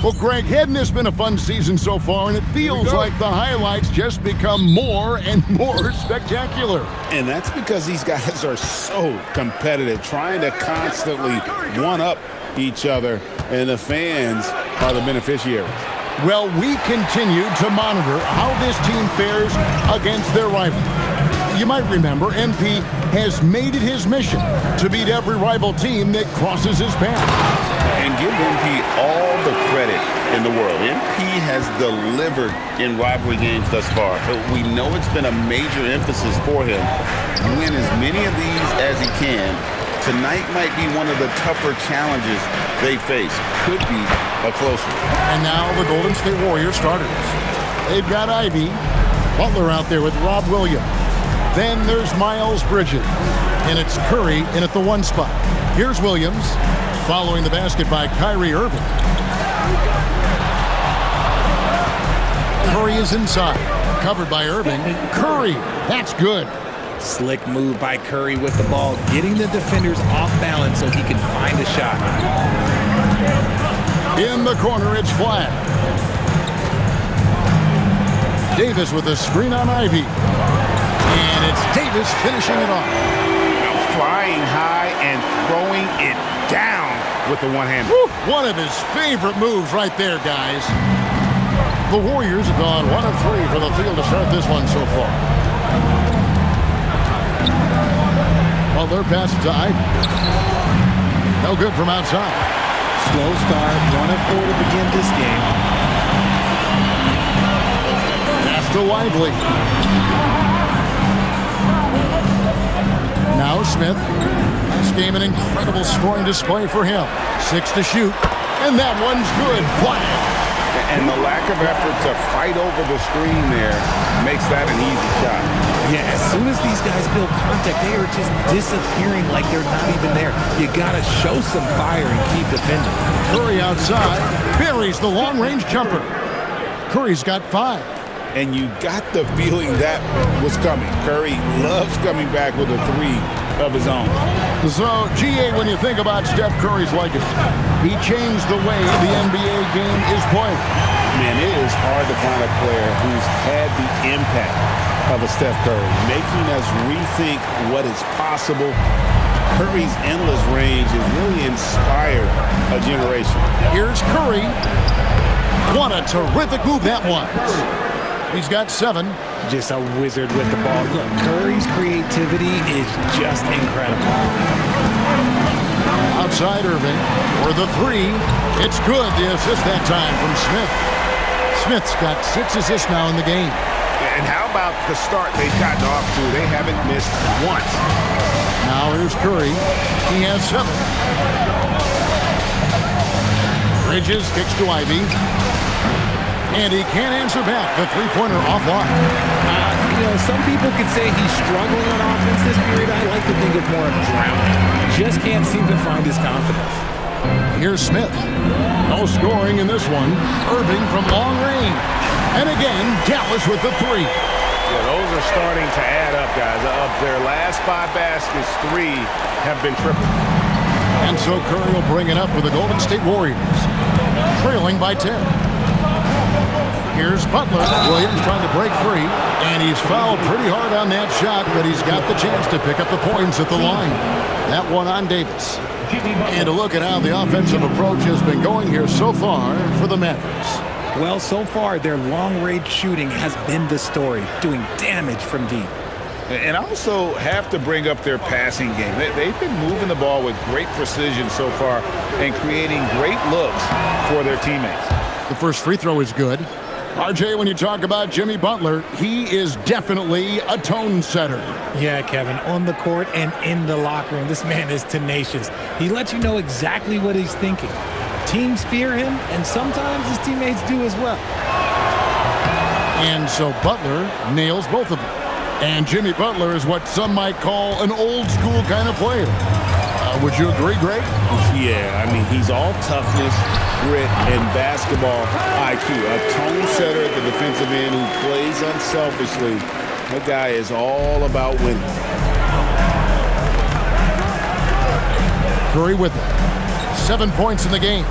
Well, Greg, hadn't this been a fun season so far? And it feels like the highlights just become more and more spectacular. And that's because these guys are so competitive, trying to constantly one-up each other, and the fans are the beneficiaries. Well, we continue to monitor how this team fares against their rival. You might remember MP has made it his mission to beat every rival team that crosses his path. And give MP all the credit in the world. MP has delivered in rivalry games thus far. We know it's been a major emphasis for him to win as many of these as he can. Tonight might be one of the tougher challenges they face. Could be a close one. And now the Golden State Warriors starters. They've got Ivy, Butler out there with Rob Williams. Then there's Miles Bridges, and it's Curry in at the 1 spot. Here's Williams, following the basket by Kyrie Irving. Curry is inside, covered by Irving. Curry, that's good. Slick move by Curry with the ball, getting the defenders off balance so he can find a shot. In the corner, it's flat. Davis with a screen on Ivy. And it's Davis finishing it off. Flying high and throwing it down with the one-hand. One of his favorite moves right there, guys. The Warriors have gone 1 of 3 for the field to start this one so far. Well, their pass to Ivy. No good from outside. Slow start, 1 of 4 to begin this game. Pass to Lively. Now Smith. This game an incredible scoring display for him. 6 to shoot. And that one's good. Flat. And the lack of effort to fight over the screen there makes that an easy shot. Yeah, as soon as these guys feel contact, they are just disappearing like they're not even there. You got to show some fire and keep defending. Curry outside. Buries the long-range jumper. Curry's got 5. And you got the feeling that was coming. Curry loves coming back with a 3 of his own. So, GA, when you think about Steph Curry's legacy, he changed the way the NBA game is played. Man, it is hard to find a player who's had the impact of a Steph Curry, making us rethink what is possible. Curry's endless range has really inspired a generation. Here's Curry. What a terrific move that was. He's got 7. Just a wizard with the ball. Look, Curry's creativity is just incredible. Outside Irving for the 3. It's good. The assist that time from Smith. Smith's got 6 assists now in the game. And how about the start they've gotten off to? They haven't missed once. Now here's Curry. He has 7. Bridges kicks to Ivy. And he can't answer back. The three-pointer offline. Some people could say he's struggling on offense this period. I like to think of more of drowning. Just can't seem to find his confidence. Here's Smith. No scoring in this one. Irving from long range. And again, Dallas with the 3. Yeah, those are starting to add up, guys. Of their last 5 baskets, 3 have been tripled. And so Curry will bring it up for the Golden State Warriors. Trailing by 10. Here's Butler. Williams trying to break free. And he's fouled pretty hard on that shot, but he's got the chance to pick up the points at the line. That one on Davis. And a look at how the offensive approach has been going here so far for the Mavericks. Well, so far, their long-range shooting has been the story, doing damage from deep. And also have to bring up their passing game. They've been moving the ball with great precision so far and creating great looks for their teammates. The first free throw is good. RJ, when you talk about Jimmy Butler, he is definitely a tone setter. Yeah, Kevin, on the court and in the locker room, this man is tenacious. He lets you know exactly what he's thinking. Teams fear him, and sometimes his teammates do as well. And so Butler nails both of them. And Jimmy Butler is what some might call an old-school kind of player. Would you agree, Greg? Yeah, I mean, he's all toughness, grit, and basketball IQ. A tone setter at the defensive end who plays unselfishly. That guy is all about winning. Curry with it. 7 points in the game.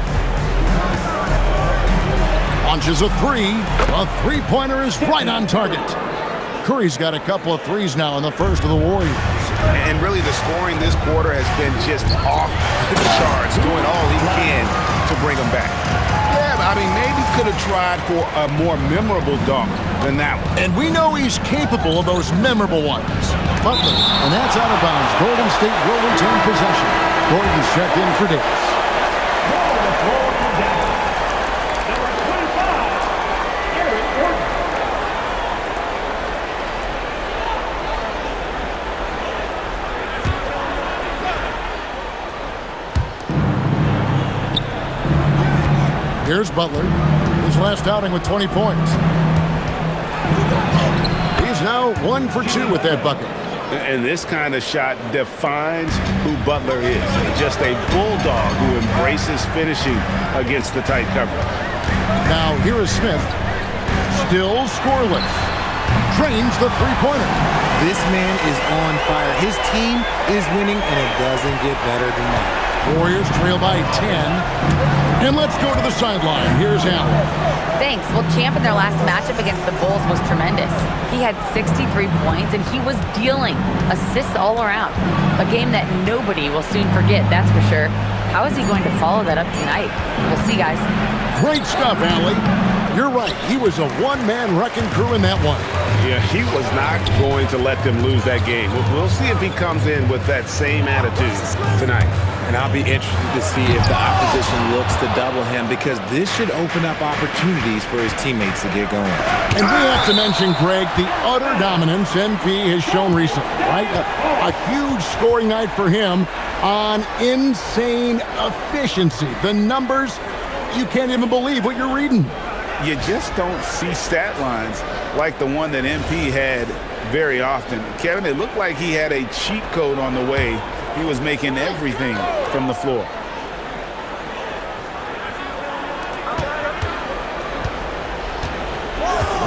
Launches a three. A three-pointer is right on target. Curry's got a couple of threes now in the first of the Warriors. And really, the scoring this quarter has been just off the charts, doing all he can to bring them back. Yeah, I mean, maybe could have tried for a more memorable dunk than that one. And we know he's capable of those memorable ones. Butler, and that's out of bounds. Golden State will retain possession. Gordon's checked in for Davis. Here's Butler, his last outing with 20 points. He's now 1 for 2 with that bucket. And this kind of shot defines who Butler is. Just a bulldog who embraces finishing against the tight cover. Now here is Smith, still scoreless. Drains the three-pointer. This man is on fire. His team is winning, and it doesn't get better than that. Warriors trail by 10. And let's go to the sideline. Here's Allen. Thanks. Well, Champ in their last matchup against the Bulls was tremendous. He had 63 points, and he was dealing assists all around. A game that nobody will soon forget, that's for sure. How is he going to follow that up tonight? We'll see, guys. Great stuff, Allie. You're right. He was a one-man wrecking crew in that one. Yeah, he was not going to let them lose that game. We'll see if he comes in with that same attitude tonight. And I'll be interested to see if the opposition looks to double him, because this should open up opportunities for his teammates to get going. And we have to mention, Greg, the utter dominance MP has shown recently, right? A huge scoring night for him on insane efficiency. The numbers, you can't even believe what you're reading. You just don't see stat lines like the one that MP had very often. Kevin, it looked like he had a cheat code on the way. He was making everything from the floor.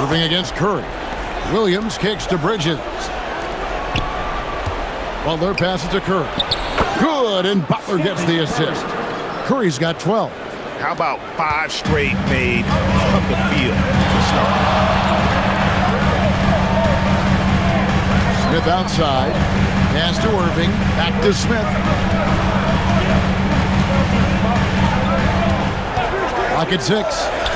Irving against Curry. Williams kicks to Bridges. Butler passes to Curry. Good, and Butler gets the assist. Curry's got 12. How about 5 straight made from the field to start? Smith outside. Pass to Irving. Back to Smith. Clock at 6.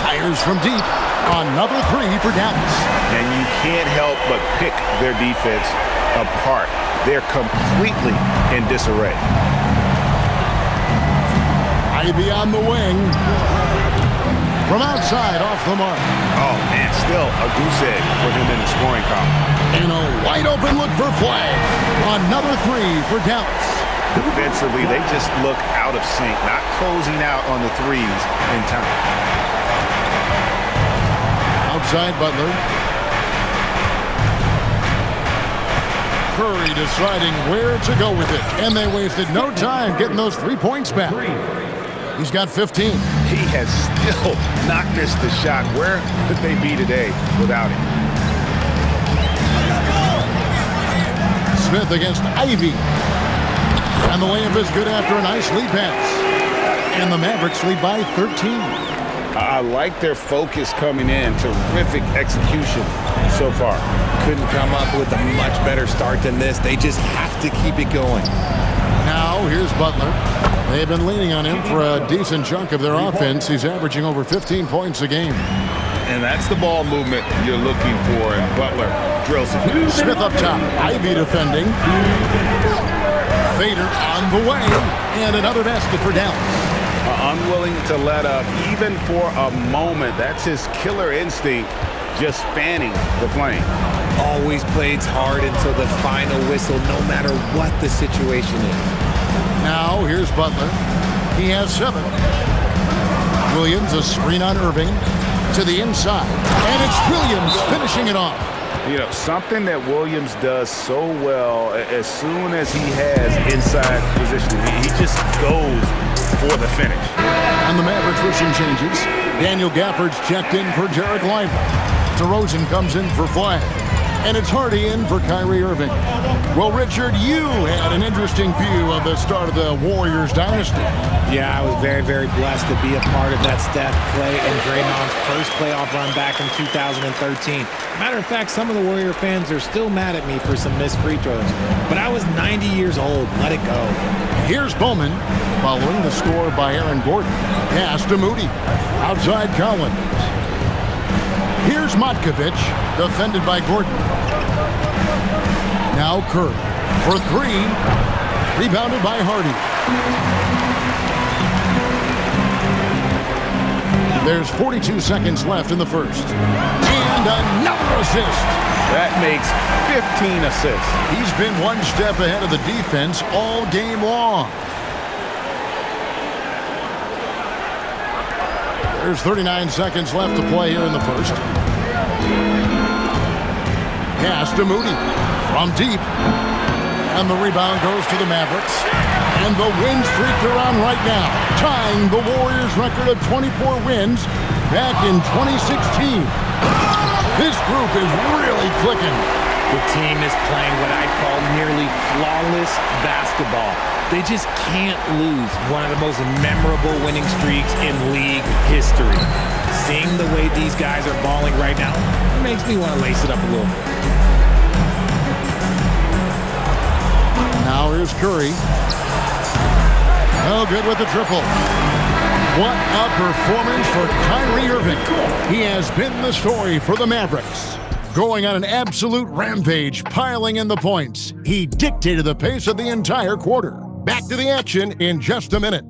Fires from deep. Another 3 for Dallas. And you can't help but pick their defense apart. They're completely in disarray. Ivy on the wing. From outside, off the mark. Oh, man, still a goose egg for him in the scoring column. And a wide open look for Flag. Another 3 for Dallas. Defensively, they just look out of sync, not closing out on the threes in time. Outside Butler. Curry deciding where to go with it. And they wasted no time getting those 3 points back. He's got 15. He has still not missed a shot. Where could they be today without him? Smith against Ivy. And the layup is good after a nice lead pass. And the Mavericks lead by 13. I like their focus coming in. Terrific execution so far. Couldn't come up with a much better start than this. They just have to keep it going. Now, here's Butler. They've been leaning on him for a decent chunk of their offense. He's averaging over 15 points a game. And that's the ball movement you're looking for, and Butler drills it. Smith up top. Ivy defending. Fader on the way. And another basket for Dallas. Unwilling to let up even for a moment. That's his killer instinct, just fanning the flame. Always plays hard until the final whistle, no matter what the situation is. Now, here's Butler. He has 7. Williams, a screen on Irving. To the inside. And it's Williams finishing it off. You know, something that Williams does so well, as soon as he has inside position, he just goes for the finish. And the Mavericks with some changes. Daniel Gafford's checked in for Jarek Lively. DeRozan comes in for Flag. And it's Hardy in for Kyrie Irving. Well, Richard, you had an interesting view of the start of the Warriors dynasty. Yeah, I was very, very blessed to be a part of that Steph, Clay, and Draymond's first playoff run back in 2013. Matter of fact, some of the Warrior fans are still mad at me for some missed free throws. But I was 90 years old. Let it go. Here's Bowman, following the score by Aaron Gordon. Pass to Moody. Outside Collins. Here's Matkovic, defended by Gordon. Now Kerr for three. Rebounded by Hardy. There's 42 seconds left in the first. And another assist. That makes 15 assists. He's been one step ahead of the defense all game long. There's 39 seconds left to play here in the first. Pass to Moody from deep. And the rebound goes to the Mavericks. And the win streak they're on right now, tying the Warriors' record of 24 wins back in 2016. This group is really clicking. The team is playing what I call nearly flawless basketball. They just can't lose one of the most memorable winning streaks in league history. Seeing the way these guys are balling right now, it makes me want to lace it up a little bit. Now here's Curry. Oh, good with the triple. What a performance for Kyrie Irving. He has been the story for the Mavericks. Going on an absolute rampage, piling in the points. He dictated the pace of the entire quarter. Back to the action in just a minute.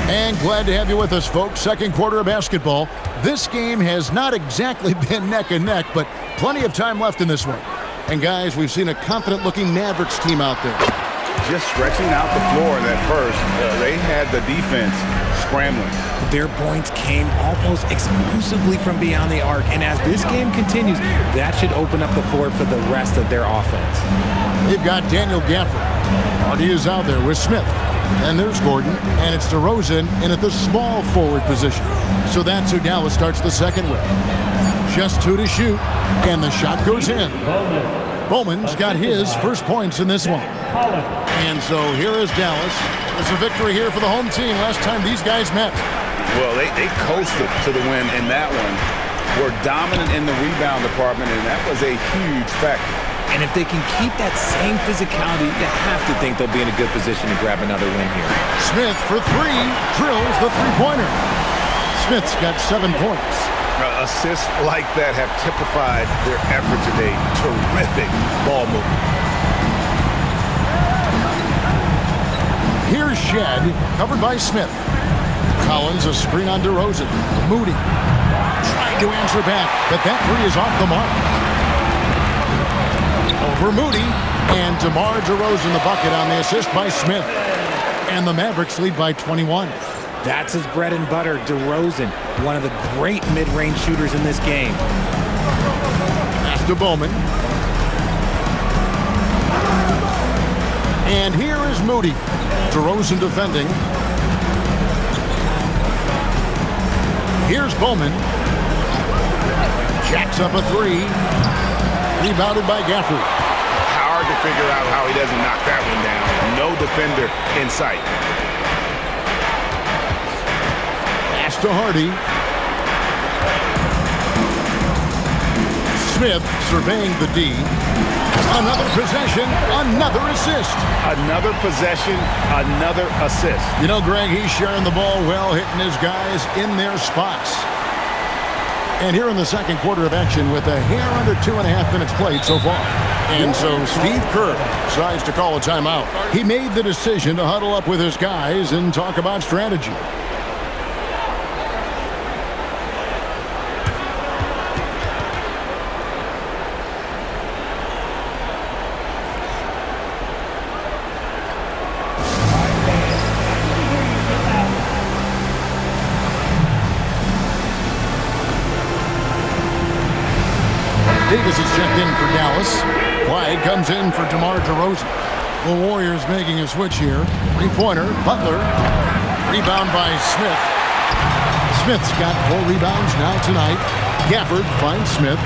And glad to have you with us, folks. Second quarter of basketball. This game has not exactly been neck and neck, but plenty of time left in this one. And guys, we've seen a confident-looking Mavericks team out there. Just stretching out the floor in that first. They had the defense scrambling. Their points came almost exclusively from beyond the arc, and as this game continues, that should open up the floor for the rest of their offense. They've got Daniel Gafford. Hardy is out there with Smith. And there's Gordon, and it's DeRozan in at the small forward position. So that's who Dallas starts the second with. Just two to shoot, and the shot goes in. Bowman's got his first points in this one. And so here is Dallas. It's a victory here for the home team last time these guys met. Well, they coasted to the win in that one. Were dominant in the rebound department, and that was a huge factor. And if they can keep that same physicality, you have to think they'll be in a good position to grab another win here. Smith for three, drills the three-pointer. Smith's got 7 points. Assists like that have typified their effort today. Terrific ball movement. Here's Shed, covered by Smith. Collins, a screen on DeRozan. Moody trying to answer back, but that three is off the mark. Over Moody, and DeMar DeRozan the bucket on the assist by Smith. And the Mavericks lead by 21. That's his bread and butter, DeRozan, one of the great mid-range shooters in this game. Pass to Bowman. And here is Moody. DeRozan defending. Here's Bowman. Jacks up a three. Rebounded by Gafford. Hard to figure out how he doesn't knock that one down. No defender in sight. Pass to Hardy. Smith surveying the D. Another possession, another assist. Another possession, another assist. You know, Greg, he's sharing the ball well, hitting his guys in their spots. And here in the second quarter of action with a hair under 2.5 minutes played so far. And so Steve Kerr decides to call a timeout. He made the decision to huddle up with his guys and talk about strategy. Davis is checked in for Dallas. Flag comes in for DeMar DeRozan. The Warriors making a switch here. Three-pointer, Butler. Rebound by Smith. Smith's got 4 rebounds now tonight. Gafford finds Smith.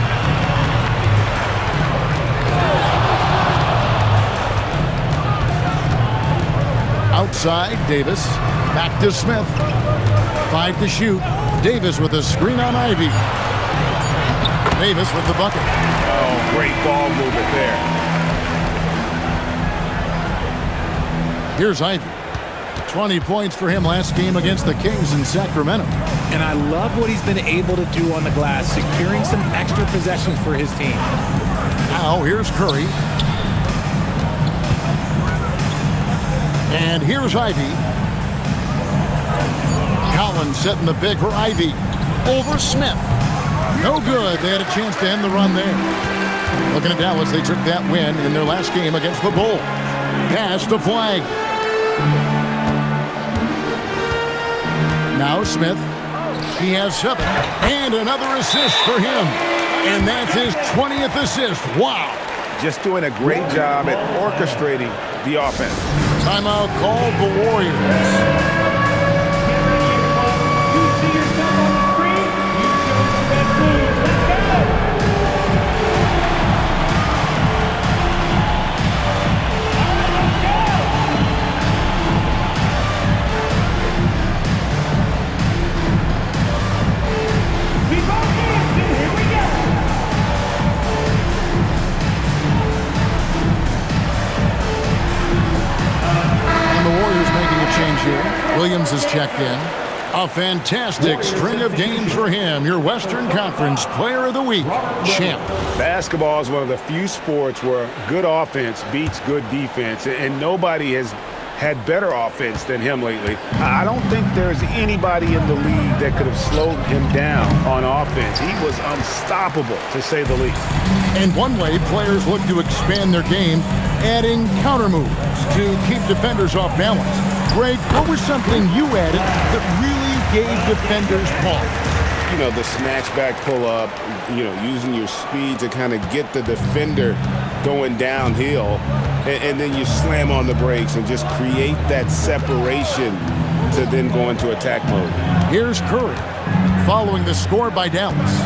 Outside, Davis. Back to Smith. 5 to shoot. Davis with a screen on Ivy. Davis with the bucket. Oh, great ball movement there. Here's Ivy. 20 points for him last game against the Kings in Sacramento. And I love what he's been able to do on the glass, securing some extra possessions for his team. Now, here's Curry. And here's Ivy. Collins setting the big for Ivy. Over Smith. No good. They had a chance to end the run there. Looking at Dallas, they took that win in their last game against the Bulls. Pass to Flag. Now Smith. He has 7. And another assist for him. And that's his 20th assist. Wow. Just doing a great job at orchestrating the offense. Timeout called the Warriors. Williams is checked in. A fantastic string of games for him. Your Western Conference Player of the Week, Champ. Basketball is one of the few sports where good offense beats good defense, and nobody has had better offense than him lately. I don't think there's anybody in the league that could have slowed him down on offense. He was unstoppable, to say the least. And one way players look to expand their game, adding counter moves to keep defenders off balance. Greg, what was something you added that really gave defenders pause? You know, the snatch back pull-up, you know, using your speed to kind of get the defender going downhill, and then you slam on the brakes and just create that separation to then go into attack mode. Here's Curry, following the score by Dallas.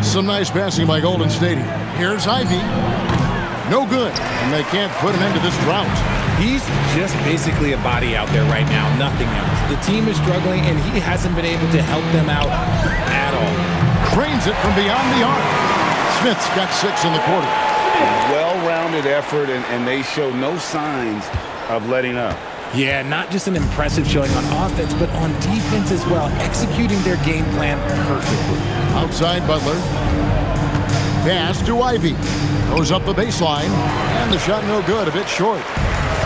Some nice passing by Golden State. Here's Ivy. No good, and they can't put an end to this drought. He's just basically a body out there right now, nothing else. The team is struggling, and he hasn't been able to help them out at all. Cranes it from beyond the arc. Smith's got 6 in the quarter. Well-rounded effort, and they show no signs of letting up. Yeah, not just an impressive showing on offense, but on defense as well, executing their game plan perfectly. Outside Butler. Pass to Ivy. Goes up the baseline, and the shot no good, a bit short.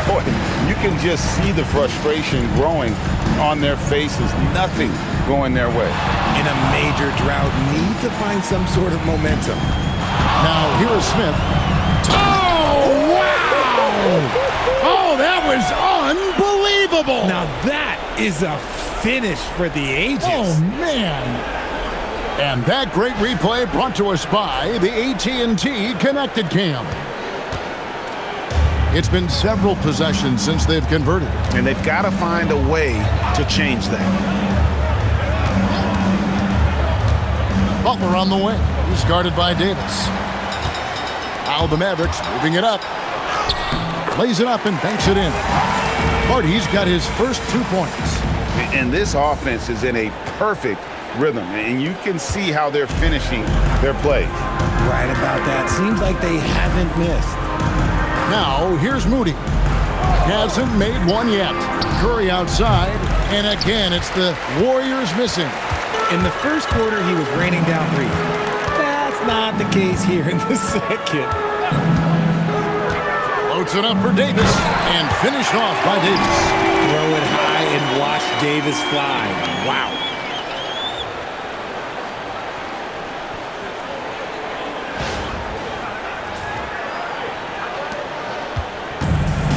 Boy, you can just see the frustration growing on their faces. Nothing going their way. In a major drought, need to find some sort of momentum. Now, here is Smith. Oh, wow! Oh, that was unbelievable! Now that is a finish for the ages. Oh, man! And that great replay brought to us by the AT&T Connected Cam. It's been several possessions since they've converted. And they've got to find a way to change that. Butler on the wing. He's guarded by Davis. Now the Mavericks moving it up. Plays it up and banks it in. Hardy's got his first 2 points. And this offense is in a perfect rhythm, and you can see how they're finishing their plays. Right about that. Seems like they haven't missed. Now, here's Moody. Hasn't made one yet. Curry outside, and again, it's the Warriors missing. In the first quarter, he was raining down 3. That's not the case here in the second. Floats it up for Davis, and finished off by Davis. Throw it high and watch Davis fly. Wow.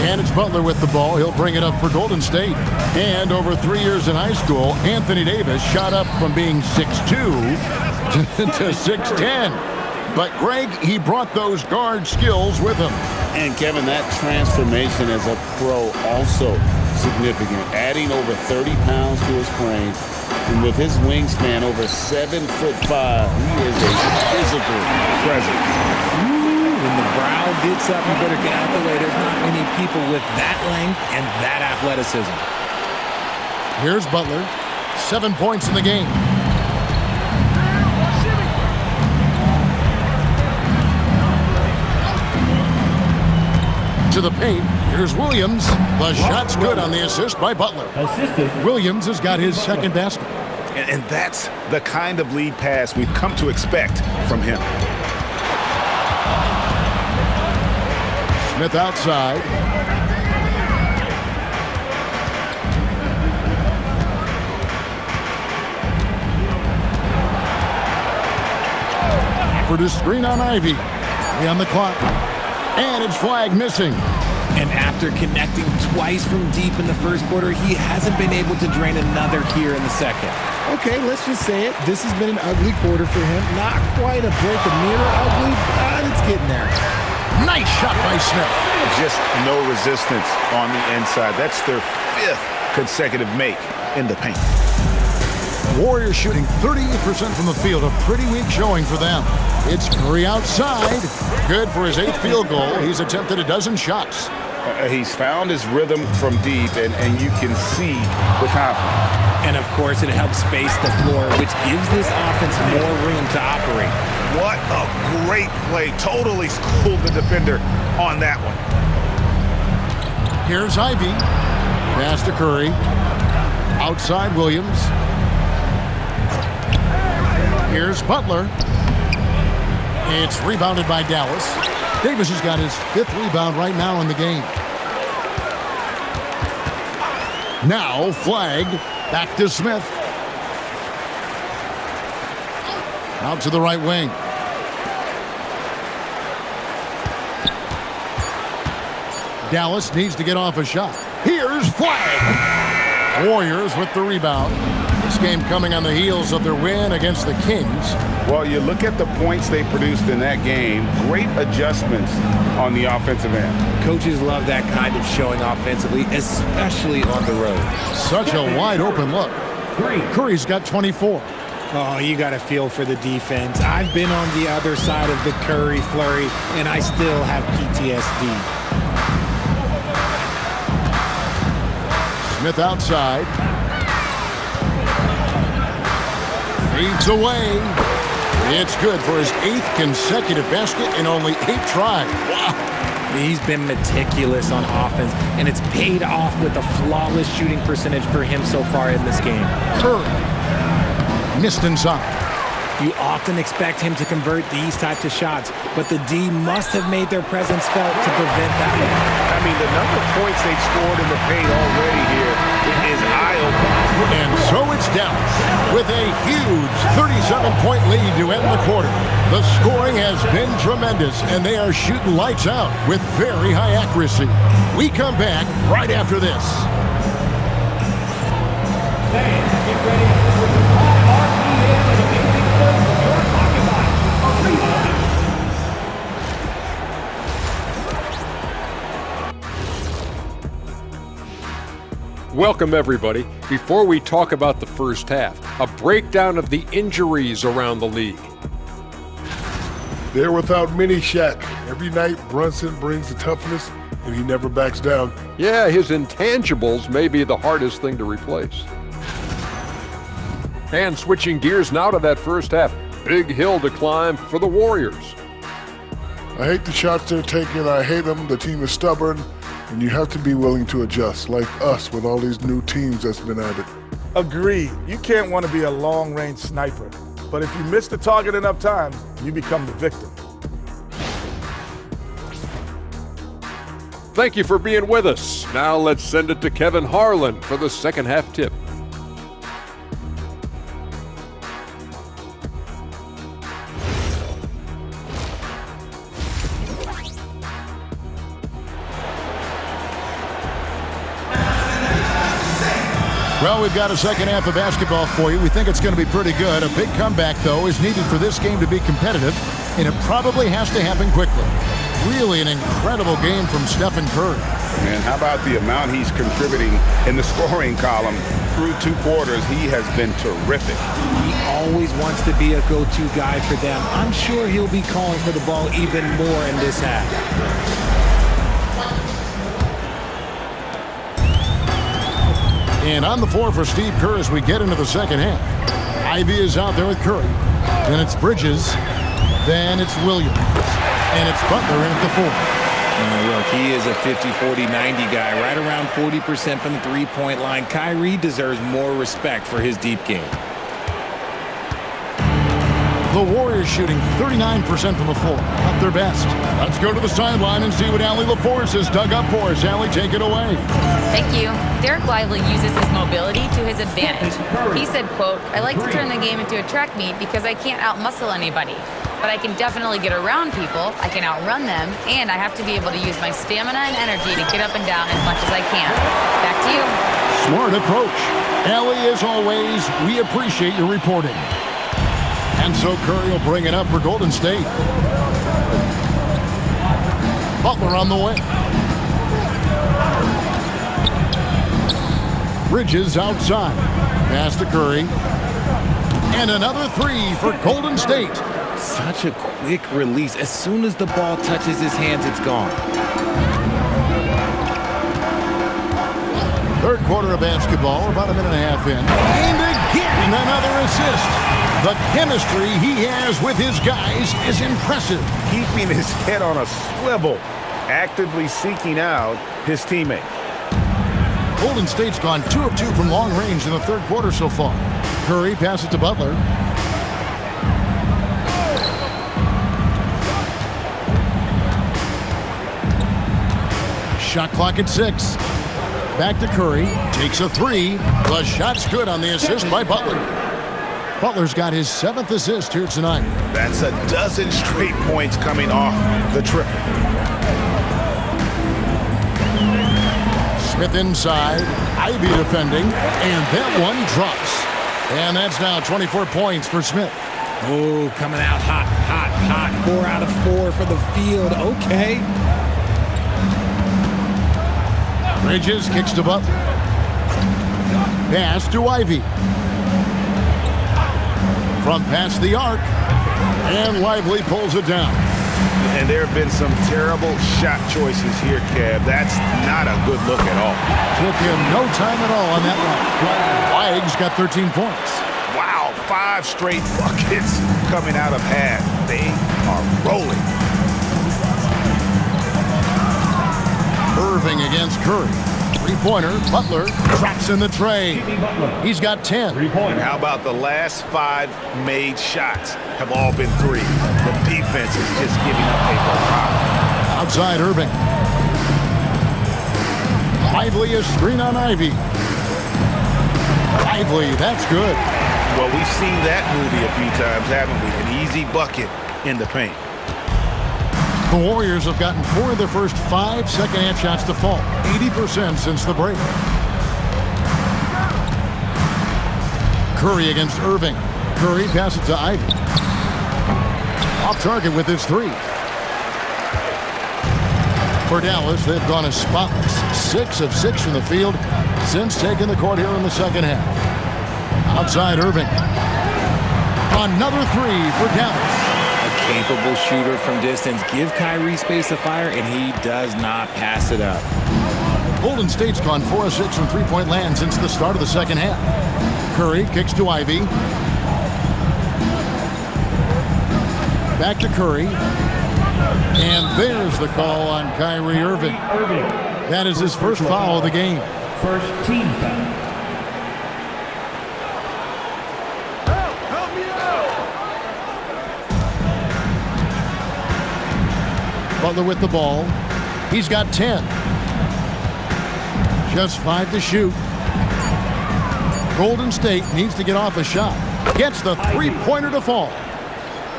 And it's Butler with the ball. He'll bring it up for Golden State. And over 3 years in high school, Anthony Davis shot up from being 6'2" to 6'10". But Greg, he brought those guard skills with him. And Kevin, that transformation as a pro also significant. Adding over 30 pounds to his frame. And with his wingspan over 7'5", he is a physical presence. When the brow gets up, you better get out the way. There's not many people with that length and that athleticism. Here's Butler. 7 points in the game. To the paint. Here's Williams. The shot's good on the assist by Butler. Williams has got his second basket. And that's the kind of lead pass we've come to expect from him. Smith outside. For the screen on Ivy. 3 on the clock. And it's Flagg missing. And after connecting twice from deep in the first quarter, he hasn't been able to drain another here in the second. Okay, let's just say it. This has been an ugly quarter for him. Not quite a break a mirror ugly, but it's getting there. Nice shot by Smith. Just no resistance on the inside. That's their 5th consecutive make in the paint. Warriors shooting 38% from the field. A pretty weak showing for them. It's Curry outside. Good for his 8th field goal. He's attempted a dozen shots. He's found his rhythm from deep, and you can see the confidence. And, of course, it helps space the floor, which gives this offense more room to operate. What a great play. Totally schooled the defender on that one. Here's Ivy. Pass to Curry. Outside Williams. Here's Butler. It's rebounded by Dallas. Davis has got his 5th rebound right now in the game. Now Flagg. Back to Smith. Out to the right wing. Dallas needs to get off a shot. Here's Flagg. Warriors with the rebound. This game coming on the heels of their win against the Kings. Well, you look at the points they produced in that game. Great adjustments on the offensive end. Coaches love that kind of showing offensively, especially on the road. Such a wide open look. Curry's got 24. Oh, you got to feel for the defense. I've been on the other side of the Curry flurry, and I still have PTSD. Smith outside. Feeds away. It's good for his 8th consecutive basket in only 8 tries. Wow. He's been meticulous on offense, and it's paid off with a flawless shooting percentage for him so far in this game. Curry missed inside. You often expect him to convert these types of shots, but the D must have made their presence felt to prevent that one. I mean, the number of points they've scored in the paint already here is eye-opening. And so it's Dallas with a huge 37-point lead to end the quarter. The scoring has been tremendous, and they are shooting lights out with very high accuracy. We come back right after this. Fans, get ready for the high RPM and amazing fun from your Occupy Arena. Welcome, everybody. Before we talk about the first half, a breakdown of the injuries around the league. They're without Mini Shaq. Every night, Brunson brings the toughness, and he never backs down. Yeah, his intangibles may be the hardest thing to replace. And switching gears now to that first half, big hill to climb for the Warriors. I hate the shots they're taking. I hate them. The team is stubborn, and you have to be willing to adjust, like us with all these new teams that's been added. Agreed. You can't want to be a long-range sniper. But if you miss the target enough times, you become the victim. Thank you for being with us. Now let's send it to Kevin Harlan for the second half tip. Well, we've got a second half of basketball for you. We think it's going to be pretty good. A big comeback, though, is needed for this game to be competitive, and it probably has to happen quickly. Really an incredible game from Stephen Curry. Man, how about the amount he's contributing in the scoring column through 2 quarters? He has been terrific. He always wants to be a go-to guy for them. I'm sure he'll be calling for the ball even more in this half. And on the floor for Steve Kerr as we get into the second half. Ivy is out there with Curry. Then it's Bridges. Then it's Williams. And it's Butler in at the 4. Look, he is a 50-40-90 guy, right around 40% from the three-point line. Kyrie deserves more respect for his deep game. The Warriors shooting 39% from the floor. Not their best. Let's go to the sideline and see what Allie LaForce has dug up for us. Allie, take it away. Thank you. Derek Lively uses his mobility to his advantage. He said, quote, "I like to turn the game into a track meet because I can't outmuscle anybody. But I can definitely get around people, I can outrun them, and I have to be able to use my stamina and energy to get up and down as much as I can." Back to you. Smart approach. Allie, as always, we appreciate your reporting. And so Curry will bring it up for Golden State. Butler on the way. Bridges outside. Pass to Curry. And another 3 for Golden State. Such a quick release. As soon as the ball touches his hands, it's gone. Third quarter of basketball, about a minute and a half in. And again, another assist. The chemistry he has with his guys is impressive. Keeping his head on a swivel, actively seeking out his teammate. Golden State's gone 2 of 2 from long range in the third quarter so far. Curry passes to Butler. Shot clock at 6. Back to Curry. Takes a 3. The shot's good on the assist by Butler. Butler's got his 7th assist here tonight. That's a dozen straight points coming off the triple. Smith inside. Ivy defending. And that one drops. And that's now 24 points for Smith. Oh, coming out hot, hot, hot. 4 out of 4 for the field. Okay. Bridges kicks to Butler. Pass to Ivy. From past the arc. And Lively pulls it down. And there have been some terrible shot choices here, Kev. That's not a good look at all. Took him no time at all on that one. Wags got 13 points. Wow, 5 straight buckets coming out of half. They are rolling. Irving against Curry. 3-pointer. Butler drops in the tray. He's got 10. And how about the last 5 made shots have all been 3. The defense is just giving up a power. Outside Irving. Lively is screen on Ivy. Lively, that's good. Well, we've seen that movie a few times, haven't we? An easy bucket in the paint. The Warriors have gotten 4 of their first 5 second-half shots to fall. 80% since the break. Curry against Irving. Curry passes to Ivy. Off target with his 3. For Dallas, they've gone as spotless. 6 of 6 from the field since taking the court here in the second half. Outside Irving. Another 3 for Dallas. A capable shooter from distance. Give Kyrie space to fire, and he does not pass it up. Golden State's gone 4 of 6 from three-point land since the start of the second half. Curry kicks to Ivy. Back to Curry. And there's the call on Kyrie Irving. That is his first foul of the game. First team foul. Butler with the ball. He's got 10. Just 5 to shoot. Golden State needs to get off a shot. Gets the 3-pointer to fall.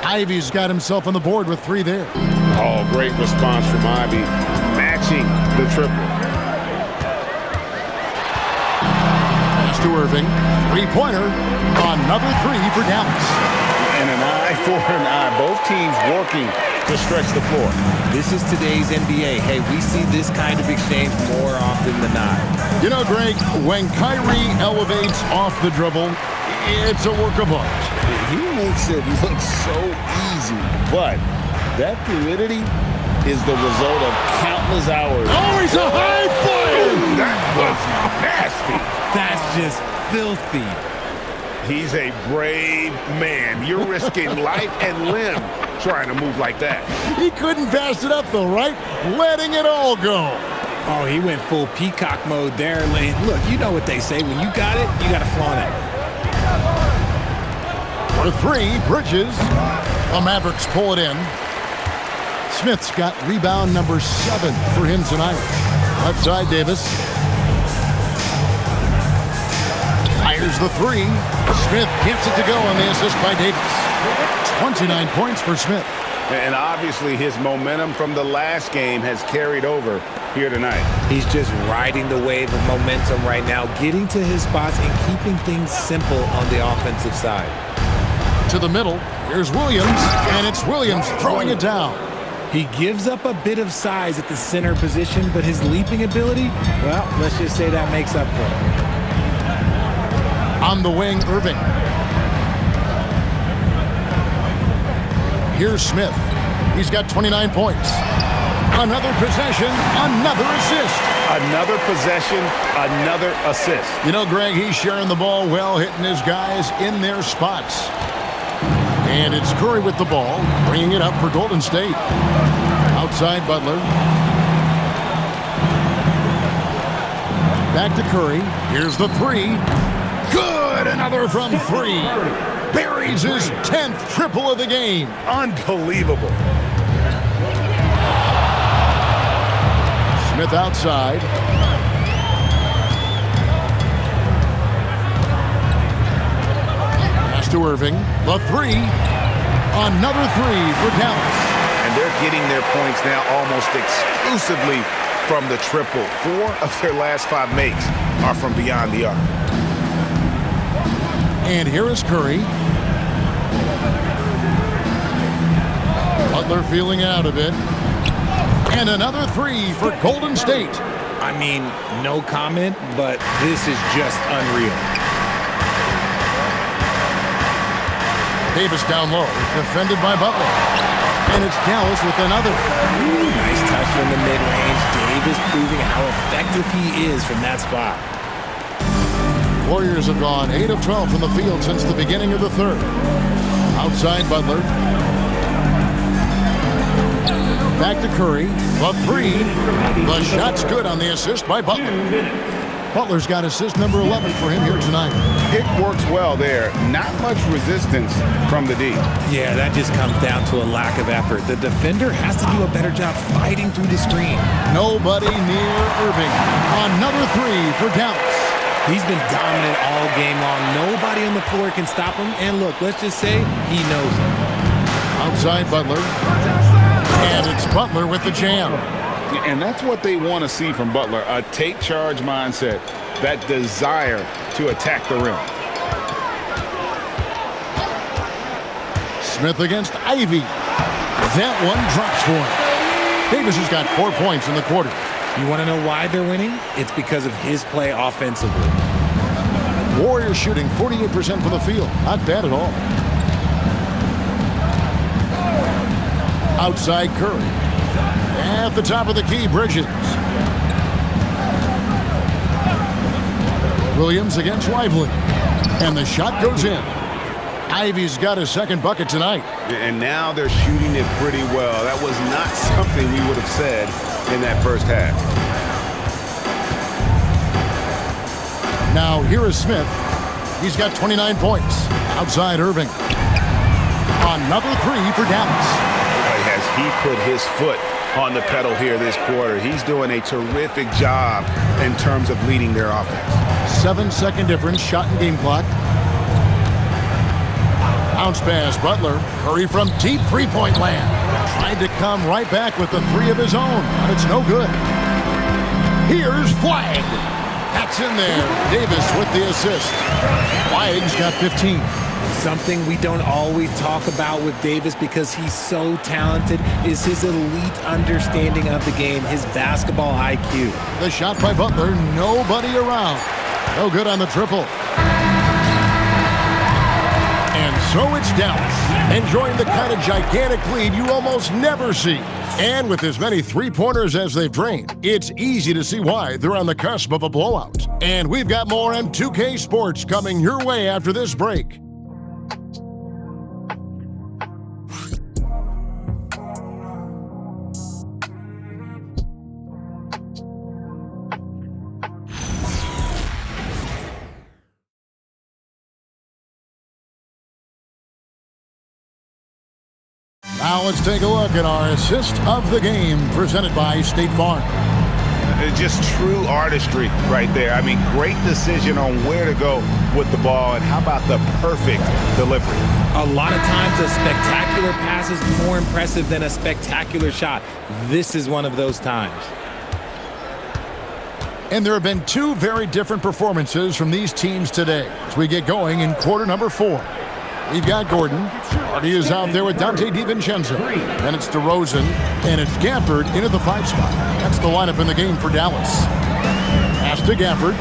Ivy's got himself on the board with 3 there. Oh, great response from Ivy, matching the triple. Pass to Irving. Three-pointer. Another three for Dallas. And an eye for an eye. Both teams working to stretch the floor. This is today's NBA. Hey, we see this kind of exchange more often than not. You know, Greg, when Kyrie elevates off the dribble, it's a work of art. He makes it look so easy, but that fluidity is the result of countless hours. Oh, he's a high flyer! That was nasty. That's just filthy. He's a brave man. You're risking life and limb trying to move like that. He couldn't pass it up, though, right? Letting it all go. Oh, he went full peacock mode there. Look, you know what they say. When you got it, you got to flaunt it. For three, Bridges. The Mavericks pull it in. Smith's got rebound number 7 for him tonight. Left side, Davis. Fires the three. Smith gets it to go on the assist by Davis. 29 points for Smith. And obviously his momentum from the last game has carried over here tonight. He's just riding the wave of momentum right now, getting to his spots and keeping things simple on the offensive side. To the middle, here's Williams, and it's Williams throwing it down. He gives up a bit of size at the center position, but his leaping ability, well, let's just say that makes up for it. On the wing, Irving. Here's Smith. He's got 29 points. Another possession, another assist. Another possession, another assist. You know, Greg, he's sharing the ball well, hitting his guys in their spots. And it's Curry with the ball, bringing it up for Golden State. Outside Butler. Back to Curry. Here's the three. Good! Another from three. Buries his 10th triple of the game. Unbelievable. Smith outside. Pass to Irving. The three. Another three for Dallas. And they're getting their points now almost exclusively from the triple. 4 of their last 5 makes are from beyond the arc. And here is Curry. Butler feeling out a bit. And another three for Golden State. I mean, no comment, but this is just unreal. Davis down low, defended by Butler. And it's Dallas with another. Nice touch from the mid-range. Davis proving how effective he is from that spot. Warriors have gone 8 of 12 from the field since the beginning of the third. Outside Butler. Back to Curry. The three. The shot's good on the assist by Butler. Butler's got assist number 11 for him here tonight. Pick works well there. Not much resistance from the D. Yeah, that just comes down to a lack of effort. The defender has to do a better job fighting through the screen. Nobody near Irving. Another three for Dallas. He's been dominant all game long. Nobody on the floor can stop him. And look, let's just say he knows it. Outside Butler. And it's Butler with the jam. And that's what they want to see from Butler, a take charge mindset, that desire to attack the rim. Smith against Ivy. That one drops for him. Davis has got 4 points in the quarter. You want to know why they're winning? It's because of his play offensively. Warriors shooting 48% from the field. Not bad at all. Outside Curry. At the top of the key, Bridges. Williams against Lively. And the shot goes in. Ivy's got his second bucket tonight. And now they're shooting it pretty well. That was not something we would have said in that first half. Now here is Smith. He's got 29 points. Outside Irving. Another three for Dallas. As he put his foot on the pedal here this quarter, he's doing a terrific job in terms of leading their offense. 7-second difference, shot and game clock. Bounce pass, Butler. Curry from deep three-point land. Tried to come right back with the three of his own, but it's no good. Here's Flag. That's in there. Davis with the assist. Weig's got 15. Something we don't always talk about with Davis because he's so talented is his elite understanding of the game, his basketball IQ. The shot by Butler, nobody around. No good on the triple. And so it's Dallas, enjoying the kind of gigantic lead you almost never see. And with as many three-pointers as they've drained, it's easy to see why they're on the cusp of a blowout. And we've got more M2K Sports coming your way after this break. Now let's take a look at our assist of the game presented by State Farm. Just true artistry right there. I mean, great decision on where to go with the ball, and how about the perfect delivery? A lot of times a spectacular pass is more impressive than a spectacular shot. This is one of those times. And there have been two very different performances from these teams today as we get going in quarter number 4. We've got Gordon. Hardy is out there with Dante DiVincenzo. Then it's DeRozan, and it's Gafford into the 5 spot. That's the lineup in the game for Dallas. Pass to Gafford.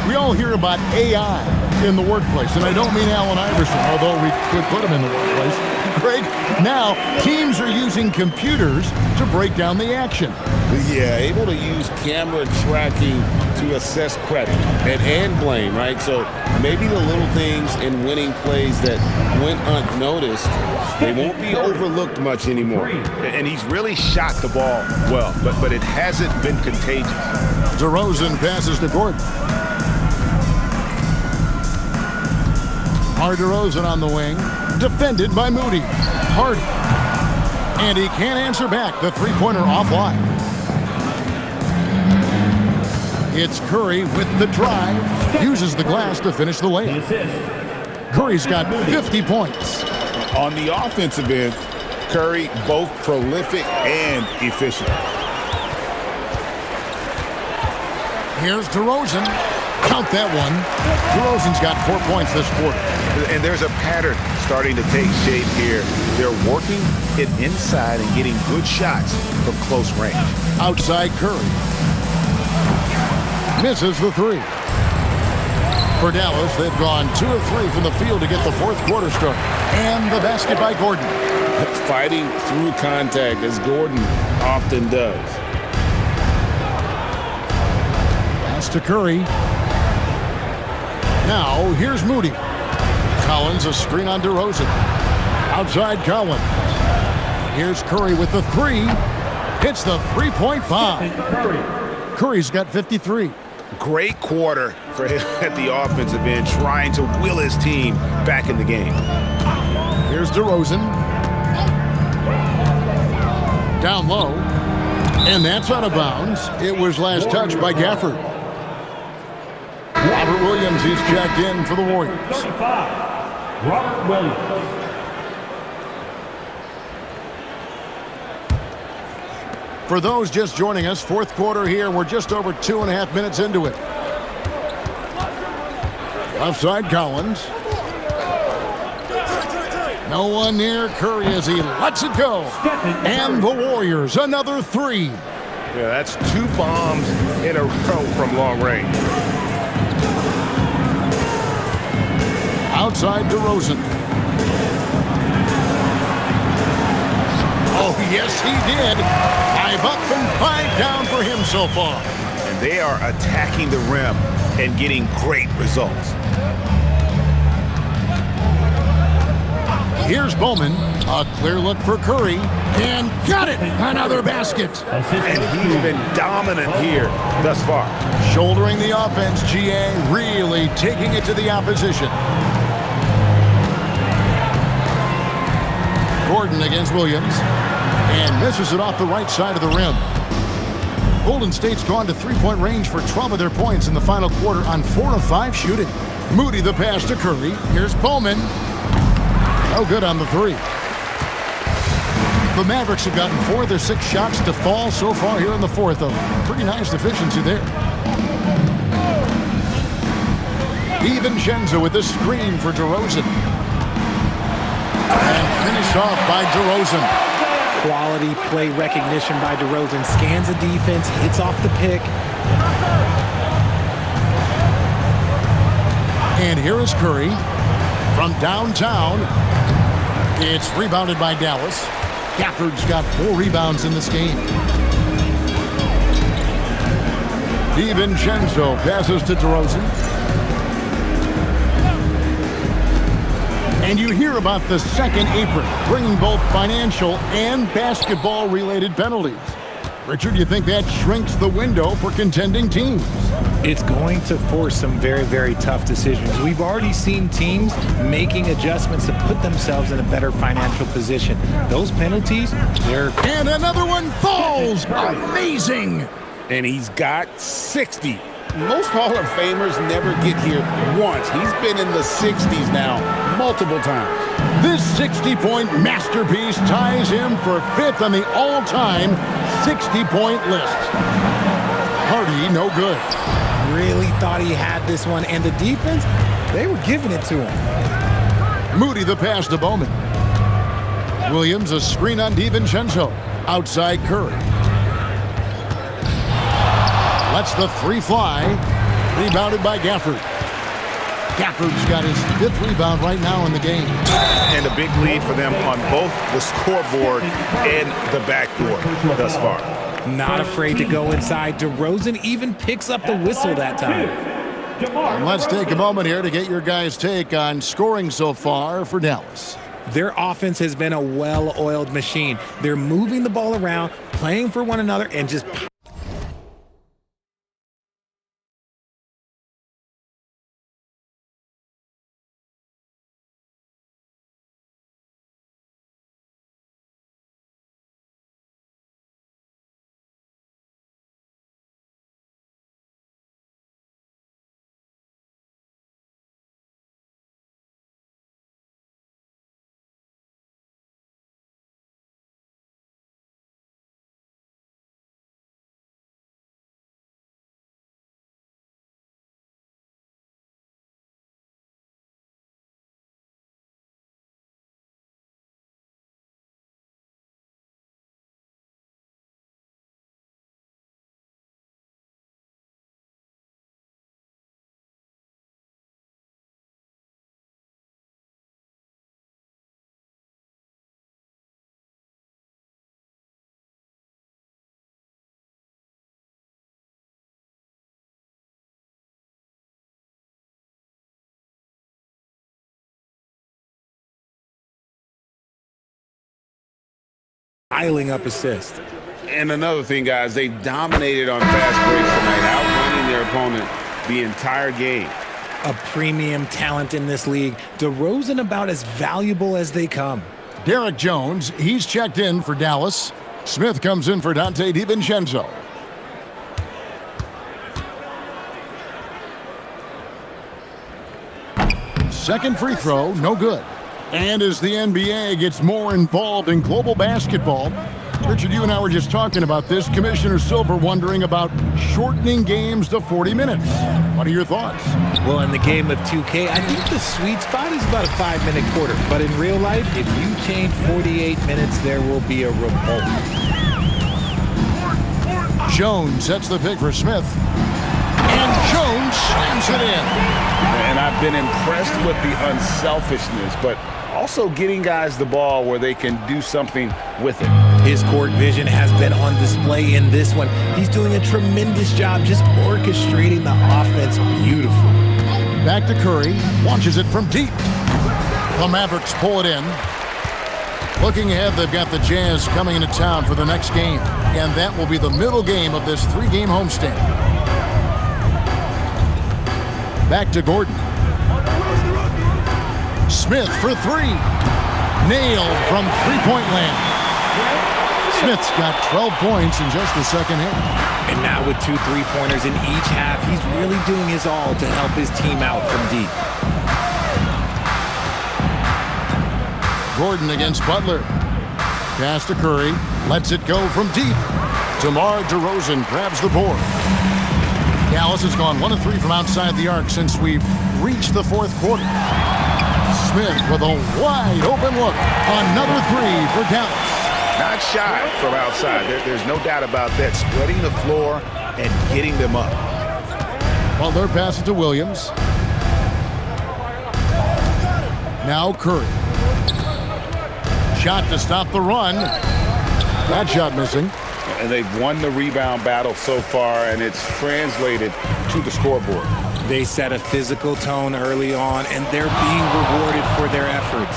We all hear about AI in the workplace, and I don't mean Allen Iverson, although we could put him in the workplace. Greg, now teams are using computers to break down the action. Yeah, able to use camera tracking to assess credit and blame, right? So maybe the little things in winning plays that went unnoticed, they won't be overlooked much anymore. And he's really shot the ball well, but it hasn't been contagious. DeRozan passes to Gordon. DeRozan on the wing, defended by Moody. Hardy. And he can't answer back. The three-pointer offline. It's Curry with the drive. Uses the glass to finish the layup. Curry's got 50 points. On the offensive end, Curry both prolific and efficient. Here's DeRozan. Count that one. DeRozan's got 4 points this quarter. And there's a pattern starting to take shape here. They're working it inside and getting good shots from close range. Outside Curry. Misses the 3. For Dallas, they've gone 2 of 3 from the field to get the fourth quarter started. And the basket by Gordon. Fighting through contact, as Gordon often does. Pass to Curry. Now, here's Moody. Collins, a screen on DeRozan. Outside Collins. Here's Curry with the 3. Hits the three-point bomb. Curry's got 53. Great quarter for him at the offensive end, trying to will his team back in the game. Here's DeRozan. Down low. And that's out of bounds. It was last touched by Gafford. Robert Williams is checked in for the Warriors. 35, Robert Williams. For those just joining us, fourth quarter here. We're just over 2.5 minutes into it. Left side Collins. No one near Curry as he lets it go. And the Warriors, another 3. Yeah, that's 2 bombs in a row from long range. Outside DeRozan. Oh, yes, he did. 5 up and 5 down for him so far. And they are attacking the rim and getting great results. Here's Bowman. A clear look for Curry. And got it. Another basket. And he's been dominant here thus far. Shouldering the offense, GA really taking it to the opposition. Gordon against Williams. And misses it off the right side of the rim. Golden State's gone to three-point range for 12 of their points in the final quarter on 4 of 5 shooting. Moody the pass to Curry. Here's Bowman. No good on the 3. The Mavericks have gotten 4 of their 6 shots to fall so far here in the fourth. A pretty nice efficiency there. DiVincenzo with a screen for DeRozan. And finished off by DeRozan. Quality play recognition by DeRozan. Scans the defense, hits off the pick. And here is Curry from downtown. It's rebounded by Dallas. Gafford's got 4 rebounds in this game. DiVincenzo passes to DeRozan. And you hear about the second apron, bringing both financial and basketball-related penalties. Richard, you think that shrinks the window for contending teams? It's going to force some very, very tough decisions. We've already seen teams making adjustments to put themselves in a better financial position. Those penalties, they're... And another one falls! Amazing! And he's got 60. Most Hall of Famers never get here once. He's been in the 60s now multiple times. This 60-point masterpiece ties him for 5th on the all-time 60-point list. Hardy, no good. Really thought he had this one, and the defense, they were giving it to him. Moody the pass to Bowman. Williams a screen on DiVincenzo. Outside Curry. Lets the 3 fly. Rebounded by Gafford. Gafford's got his 5th rebound right now in the game. And a big lead for them on both the scoreboard and the backboard thus far. Not afraid to go inside. DeRozan even picks up the whistle that time. And let's take a moment here to get your guys' take on scoring so far for Dallas. Their offense has been a well-oiled machine. They're moving the ball around, playing for one another, and just... piling up assists. And another thing, guys, they dominated on fast breaks tonight, outrunning their opponent the entire game. A premium talent in this league. DeRozan about as valuable as they come. Derek Jones, he's checked in for Dallas. Smith comes in for Donte DiVincenzo. Second free throw, no good. And as the NBA gets more involved in global basketball, Richard, you and I were just talking about this. Commissioner Silver wondering about shortening games to 40 minutes. What are your thoughts? Well, in the game of 2K, I think the sweet spot is about a 5-minute quarter. But in real life, if you change 48 minutes, there will be a revolt. Jones sets the pick for Smith. And Jones slams it in. And I've been impressed with the unselfishness, but also getting guys the ball where they can do something with it. His court vision has been on display in this one. He's doing a tremendous job just orchestrating the offense beautifully. Back to Curry, launches it from deep. The Mavericks pull it in. Looking ahead, they've got the Jazz coming into town for the next game, and that will be the middle game of this 3-game homestand. Back to Gordon. Smith for 3. Nailed from three-point land. Smith's got 12 points in just the second half. And now with 2 3-pointers in each half, he's really doing his all to help his team out from deep. Gordon against Butler. Pass to Curry. Lets it go from deep. DeMar DeRozan grabs the board. Dallas has gone 1 of 3 from outside the arc since we've reached the fourth quarter. Smith with a wide open look. Another 3 for Dallas. Not shy from outside. There's no doubt about that. Spreading the floor and getting them up. Butler passes to Williams. Now Curry. Shot to stop the run. That shot missing. And they've won the rebound battle so far, and it's translated to the scoreboard. They set a physical tone early on, and they're being rewarded for their efforts.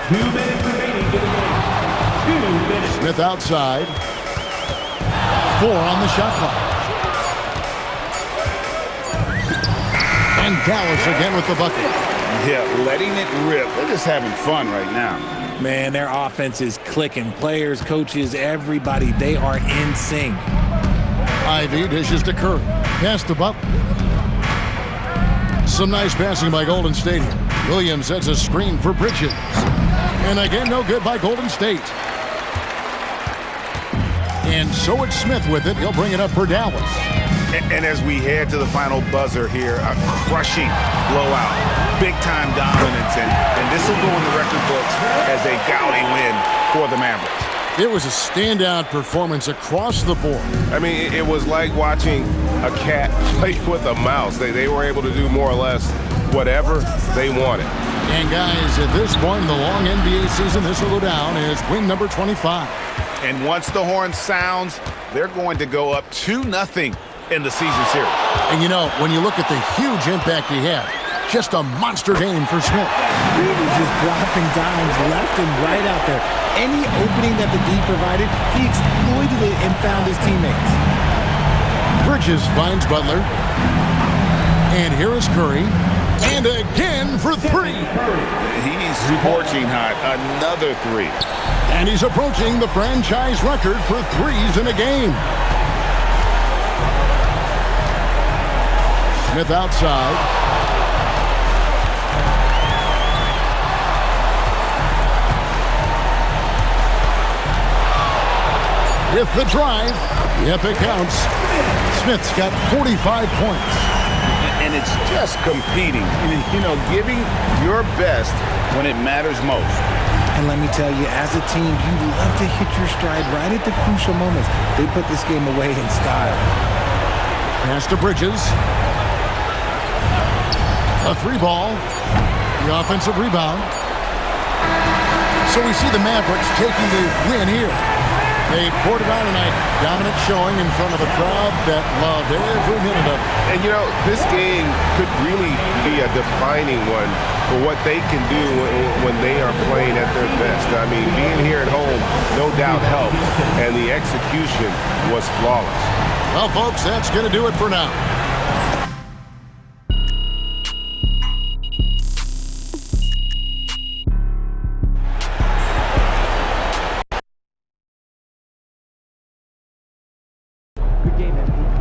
2 minutes remaining to the game. 2 minutes. Smith outside. 4 on the shot clock. And Dallas again with the bucket. Yeah, letting it rip. They're just having fun right now. Man, their offense is clicking. Players, coaches, everybody, they are in sync. Ivy dishes to Curry. Pass to Butler. Some nice passing by Golden State here. Williams sets a screen for Bridges. And again, no good by Golden State. And so it's Smith with it. He'll bring it up for Dallas. And as we head to the final buzzer here, a crushing blowout. Big-time dominance, and this will go in the record books as a gaudy win for the Mavericks. It was a standout performance across the board. I mean, it was like watching a cat play with a mouse. They were able to do more or less whatever they wanted. And guys, at this point in the long NBA season, this will go down as win number 25. And once the horn sounds, they're going to go up 2-0 in the season series. And you know, when you look at the huge impact he had, just a monster game for Smith. He was just dropping dimes left and right out there. Any opening that the D provided, he exploited it and found his teammates. Bridges finds Butler. And here is Curry. And again for 3. He's scorching hot. Another 3. And he's approaching the franchise record for 3s in a game. Smith outside. With the drive, yep, it counts. Smith's got 45 points. And it's just competing, you know, giving your best when it matters most. And let me tell you, as a team, you love to hit your stride right at the crucial moments. They put this game away in style. Pass to Bridges. A 3 ball. The offensive rebound. So we see the Mavericks taking the win here. They poured it on tonight. Dominant showing in front of a crowd that loved every minute of it. And, you know, this game could really be a defining one for what they can do when they are playing at their best. I mean, being here at home, no doubt helps, and the execution was flawless. Well, folks, that's going to do it for now. Good game, MVP.